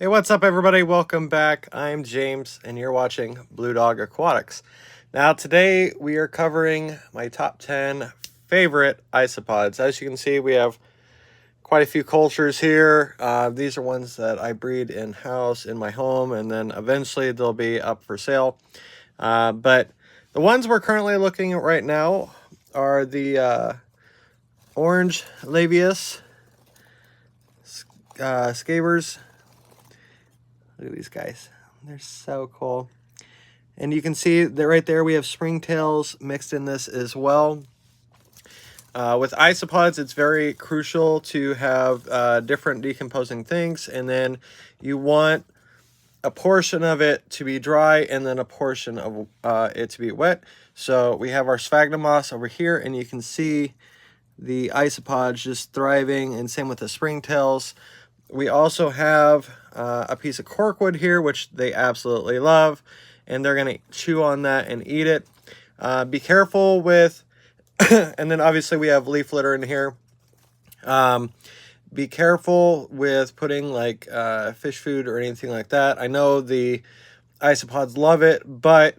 Hey, what's up, everybody? Welcome back. I'm James, and you're watching Blue Dog Aquatics. Now, today we are covering my top 10 favorite isopods. As you can see, we have quite a few cultures here. These are ones that I breed in-house in my home, and then eventually they'll be up for sale. But the ones we're currently looking at right now are the orange labius scavers. Look at these guys. They're so cool. And you can see that right there we have springtails mixed in this as well. With isopods, it's very crucial to have different decomposing things, and then you want a portion of it to be dry and then a portion of it to be wet. So we have our sphagnum moss over here, and you can see the isopods just thriving, and same with the springtails. We also have a piece of corkwood here, which they absolutely love, and they're going to chew on that and eat it. Be careful with, and then obviously we have leaf litter in here. Be careful with putting like fish food or anything like that. I know the isopods love it, but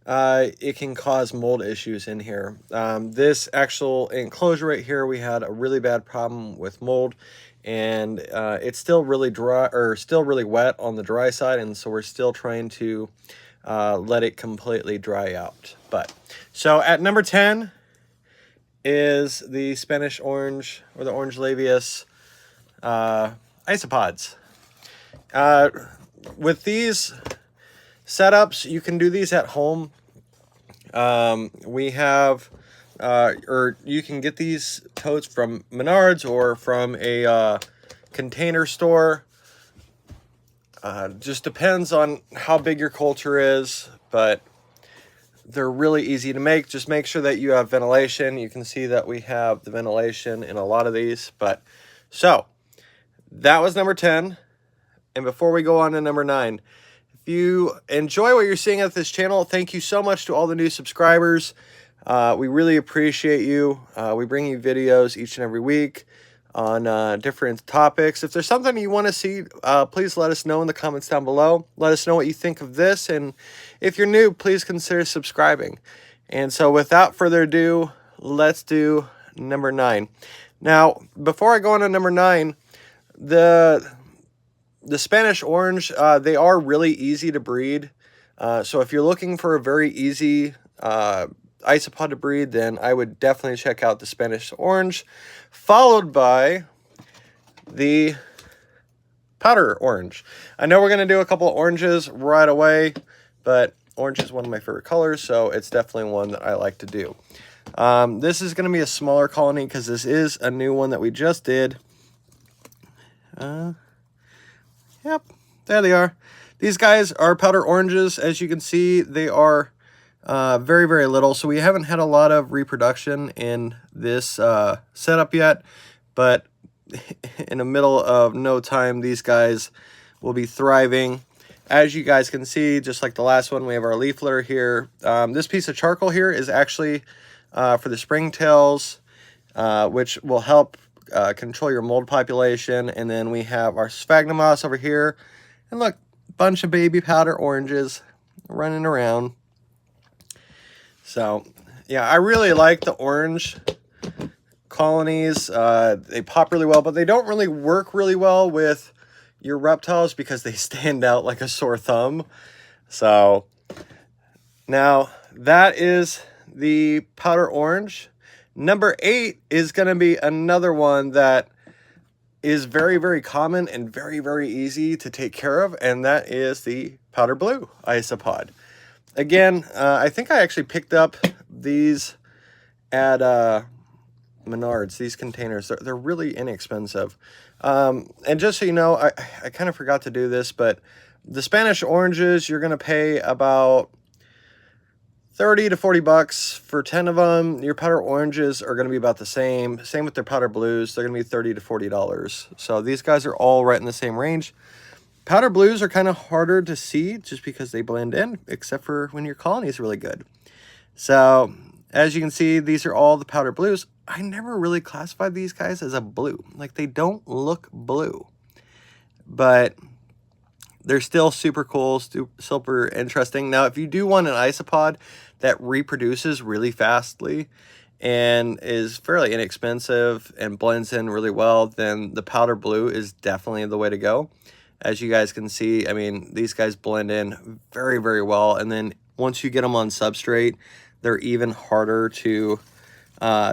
it can cause mold issues in here. This actual enclosure right here, we had a really bad problem with mold, and it's still really dry, or still really wet on the dry side, and so we're still trying to let it completely dry out. But so at number 10 is the Spanish orange, or the orange labius isopods. With these setups, you can do these at home. We have or you can get these totes from Menards or from a container store. Just depends on how big your culture is, but they're really easy to make. Just make sure that you have ventilation. You can see that we have the ventilation in a lot of these. But so that was number 10. And before we go on to number 9, if you enjoy what you're seeing at this channel, thank you so much to all the new subscribers. We really appreciate you. We bring you videos each and every week on different topics. If there's something you want to see, please let us know in the comments down below. Let us know what you think of this, and if you're new, please consider subscribing. And so without further ado, let's do number 9. Now, before I go on to number 9, the Spanish orange, they are really easy to breed. So if you're looking for a very easy isopod to breed, then I would definitely check out the Spanish orange, followed by the powder orange. I know we're going to do a couple of oranges right away, but orange is one of my favorite colors, so it's definitely one that I like to do. This is going to be a smaller colony because this is a new one that we just did. Yep, there they are. These guys are powder oranges. As you can see, they are very, very little. So we haven't had a lot of reproduction in this setup yet. But in the middle of no time, these guys will be thriving. As you guys can see, just like the last one, we have our leaf litter here. This piece of charcoal here is actually for the springtails, which will help control your mold population. And then we have our sphagnum moss over here, and look, bunch of baby powder oranges running around. So yeah, I really like the orange colonies. They pop really well, but they don't really work really well with your reptiles because they stand out like a sore thumb. So now that is the powder orange. Number 8 is going to be another one that is very, very common and very, very easy to take care of, and that is the powder blue isopod. Again, I think I actually picked up these at Menards, these containers. They're really inexpensive. And just so you know, I kind of forgot to do this, but the Spanish oranges, you're going to pay about 30 to 40 bucks for 10 of them. Your powder oranges are going to be about the same. Same with their powder blues. They're going to be 30 to 40 dollars. So these guys are all right in the same range. Powder blues are kind of harder to see just because they blend in, except for when your colony is really good. So as you can see, these are all the powder blues. I never really classified these guys as a blue. Like, they don't look blue. But they're still super cool, super interesting. Now, if you do want an isopod that reproduces really fastly and is fairly inexpensive and blends in really well, then the powder blue is definitely the way to go. As you guys can see, I mean, these guys blend in very, very well. And then once you get them on substrate, they're even harder to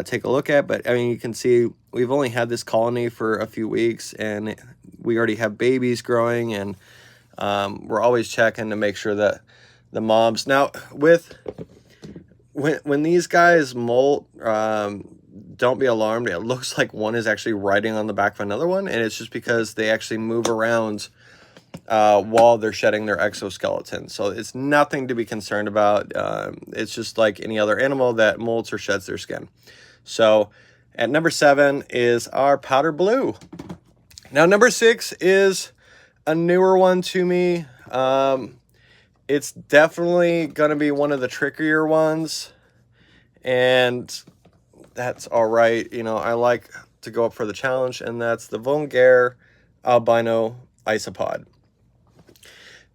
take a look at. But I mean, you can see we've only had this colony for a few weeks and we already have babies growing, and we're always checking to make sure that the moms, now when these guys molt, don't be alarmed. It looks like one is actually riding on the back of another one, and it's just because they actually move around while they're shedding their exoskeleton. So it's nothing to be concerned about. It's just like any other animal that molts or sheds their skin. So at number 7 is our powder blue. Now number 6 is a newer one to me. It's definitely going to be one of the trickier ones, and that's all right. You know, I like to go up for the challenge, and that's the Vulgare albino isopod.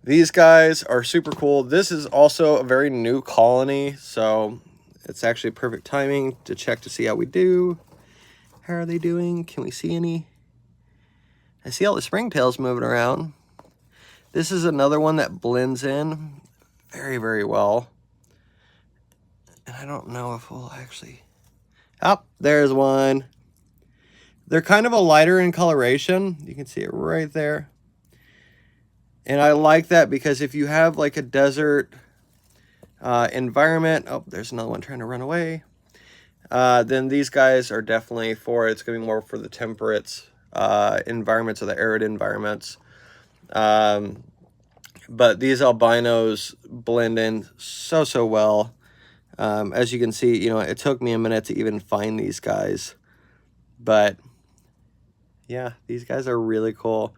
These guys are super cool. This is also a very new colony, so it's actually perfect timing to check to see how we do. How are they doing? Can we see any? I see all the springtails moving around. This is another one that blends in very, very well. And I don't know if we'll actually... Oh, there's one. They're kind of a lighter in coloration. You can see it right there. And I like that because if you have like a desert environment... Oh, there's another one trying to run away. Then these guys are definitely for... It's going to be more for the temperate environments or the arid environments. But these albinos blend in so well. As you can see, you know, it took me a minute to even find these guys. But yeah, these guys are really cool.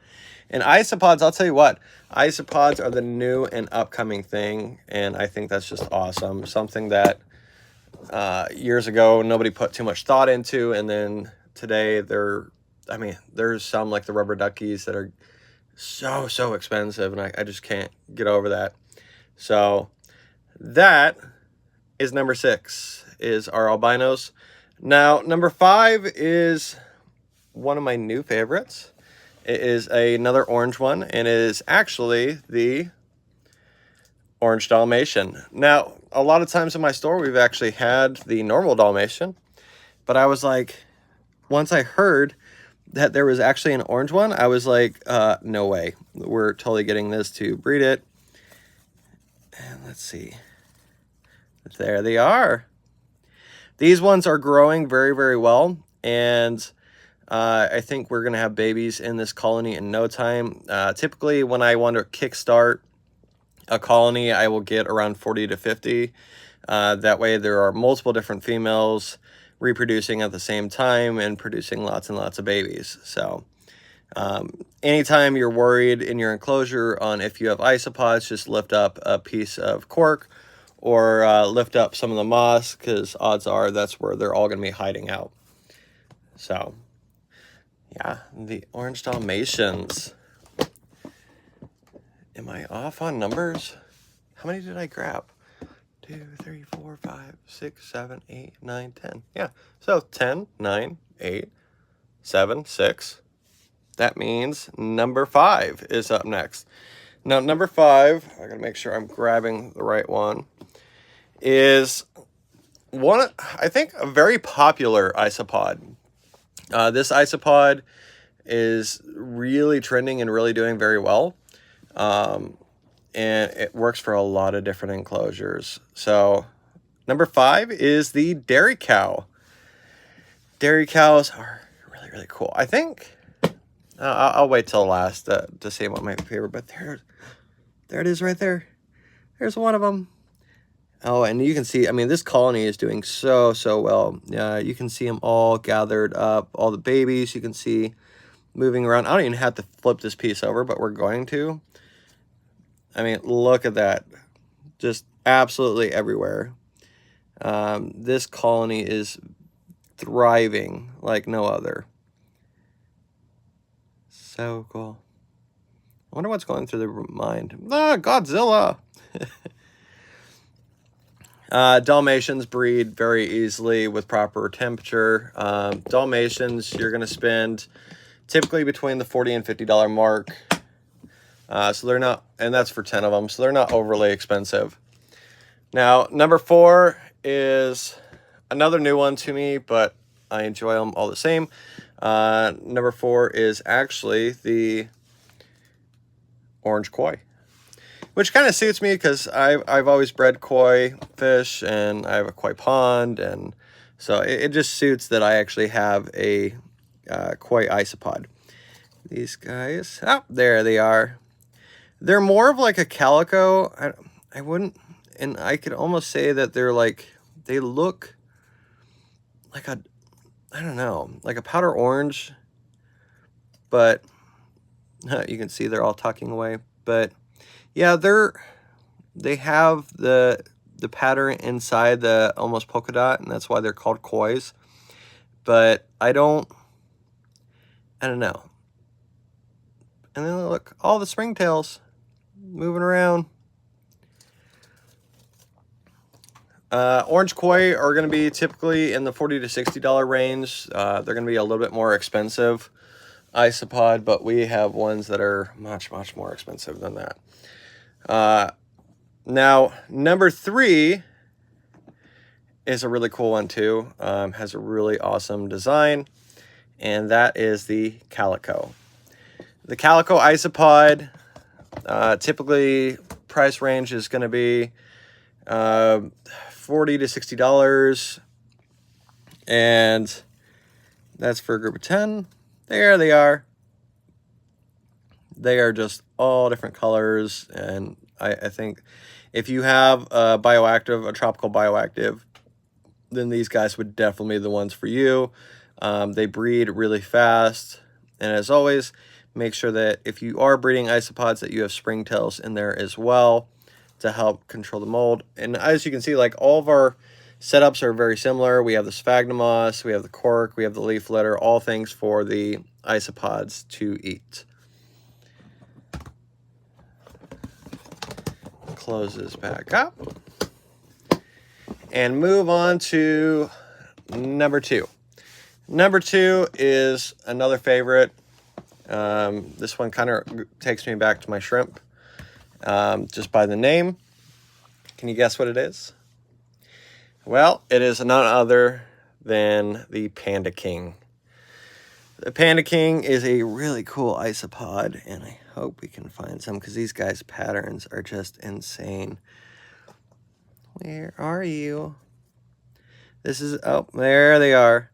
And isopods, I'll tell you what, isopods are the new and upcoming thing. And I think that's just awesome. Something that years ago nobody put too much thought into. And then today I mean, there's some like the rubber duckies that are so expensive, and I just can't get over that. So that is number 6, is our albinos. Now number 5 is one of my new favorites. It is another orange one, and it is actually the orange Dalmatian. Now a lot of times in my store we've actually had the normal Dalmatian, but I was like, once I heard that there was actually an orange one, I was like, no way. We're totally getting this to breed it. And let's see. There they are. These ones are growing very, very well. And I think we're going to have babies in this colony in no time. Typically, when I want to kickstart a colony, I will get around 40 to 50. That way there are multiple different females reproducing at the same time and producing lots and lots of babies. So anytime you're worried in your enclosure on if you have isopods, just lift up a piece of cork or lift up some of the moss, because odds are that's where they're all going to be hiding out. So yeah, the orange Dalmatians. Am I off on numbers? How many did I grab? 2, 3, 4, 5, 6, 7, 8, 9, 10. Yeah, so 10, 9, 8, 7, 6. That means number 5 is up next. Now, number 5, I gotta make sure I'm grabbing the right one, is one, I think, a very popular isopod. This isopod is really trending and really doing very well. And it works for a lot of different enclosures. So number 5 is the dairy cow. Dairy cows are really, really cool. I think I'll wait till last to say what my favorite, but there it is right there. There's one of them. Oh, and you can see, I mean, this colony is doing so well. You can see them all gathered up, all the babies you can see moving around. I don't even have to flip this piece over, but we're going to. I mean, look at that. Just absolutely everywhere. This colony is thriving like no other. So cool. I wonder what's going through their mind. Ah, Godzilla! Dalmatians breed very easily with proper temperature. Dalmatians, you're going to spend typically between the $40 and $50 mark. So they're not, and that's for 10 of them, so they're not overly expensive. Now, number 4 is another new one to me, but I enjoy them all the same. Number 4 is actually the orange koi, which kind of suits me because I've always bred koi fish, and I have a koi pond, and so it just suits that I actually have a koi isopod. These guys, oh, there they are. They're more of like a calico. I wouldn't, and I could almost say that they're like, they look like a, I don't know, like a powder orange, but you can see they're all tucking away. But yeah, they have the pattern inside the almost polka dot, and that's why they're called kois. But I don't know. And then look, all the springtails moving around. Orange koi are going to be typically in the $40 to $60 range. They're going to be a little bit more expensive isopod, but we have ones that are much, much more expensive than that. Now, number 3 is a really cool one too. Has a really awesome design, and that is the calico. The calico isopod, typically price range is going to be $40 to $60, and that's for a group of 10. There they are. They are just all different colors, and I think if you have a bioactive, a tropical bioactive, then these guys would definitely be the ones for you. They breed really fast, and as always, make sure that if you are breeding isopods that you have springtails in there as well to help control the mold. And as you can see, like, all of our setups are very similar. We have the sphagnum moss, we have the cork, we have the leaf litter, all things for the isopods to eat. Close this back up and move on to number 2. Number 2 is another favorite. This one kind of takes me back to my shrimp, just by the name. Can you guess what it is? Well, it is none other than the Panda King. The Panda King is a really cool isopod, and I hope we can find some because these guys' patterns are just insane. Where are you? This is, oh, there they are.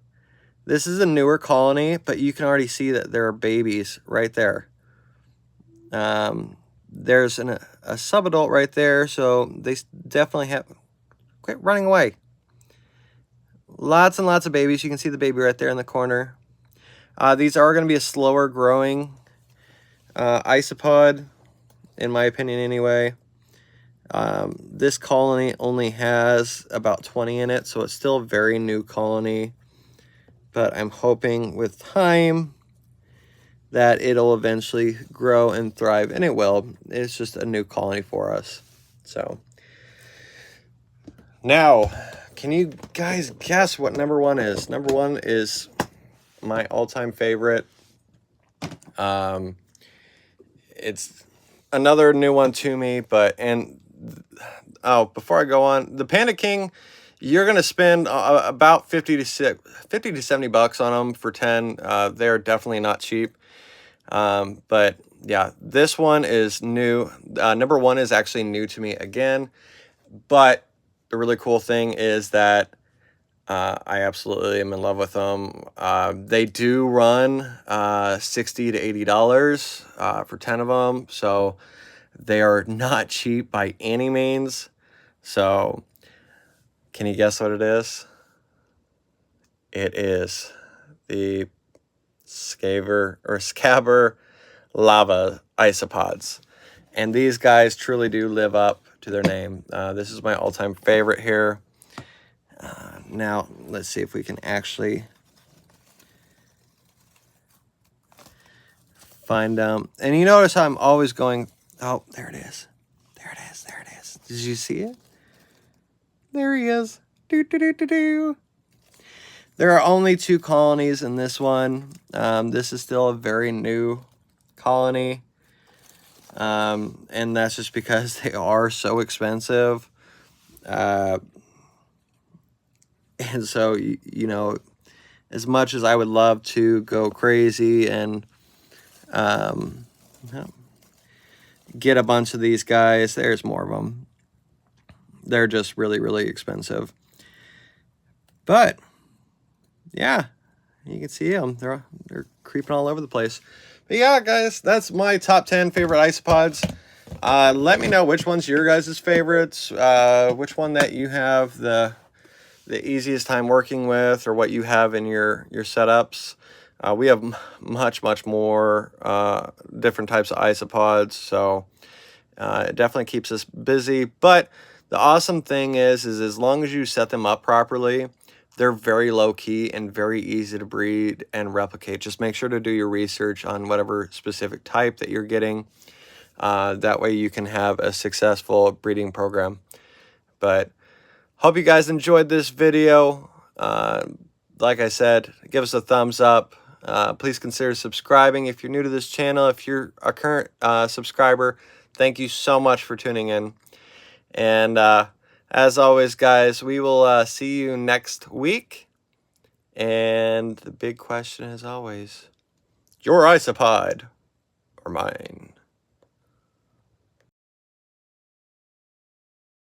This is a newer colony, but you can already see that there are babies right there. There's a subadult right there, so they definitely have... Quit running away. Lots and lots of babies. You can see the baby right there in the corner. These are going to be a slower growing isopod, in my opinion anyway. This colony only has about 20 in it, so it's still a very new colony. But I'm hoping with time that it'll eventually grow and thrive, and it will. It's just a new colony for us. So now, can you guys guess what number 1 is? Number 1 is my all-time favorite. It's another new one to me, but before I go on, the Panda King, you're going to spend about 50 to 70 bucks on them for 10. They're definitely not cheap. But yeah, this one is new. Number 1 is actually new to me again, but the really cool thing is that I absolutely am in love with them. They do run $60 to $80 for 10 of them, so they are not cheap by any means. So can you guess what it is? It is the Scabber lava isopods, and these guys truly do live up to their name. This is my all-time favorite here. Now let's see if we can actually find them. And you notice how I'm always going, oh, there it is. There it is. There it is. Did you see it? There he is. Do, do, do, do, do. There are only 2 colonies in this one. This is still a very new colony. And that's just because they are so expensive. And so, you know, as much as I would love to go crazy and get a bunch of these guys, there's more of them. They're just really, really expensive. But yeah, you can see them. They're creeping all over the place. But yeah, guys, that's my top 10 favorite isopods. Let me know which one's your guys' favorites, which one that you have the easiest time working with, or what you have in your setups. We have much more different types of isopods, so it definitely keeps us busy. But the awesome thing is as long as you set them up properly, they're very low key and very easy to breed and replicate. Just make sure to do your research on whatever specific type that you're getting. That way you can have a successful breeding program. But hope you guys enjoyed this video. Like I said, give us a thumbs up. Please consider subscribing if you're new to this channel. If you're a current subscriber, thank you so much for tuning in. And as always, guys, we will see you next week. And the big question, as always, your isopod or mine?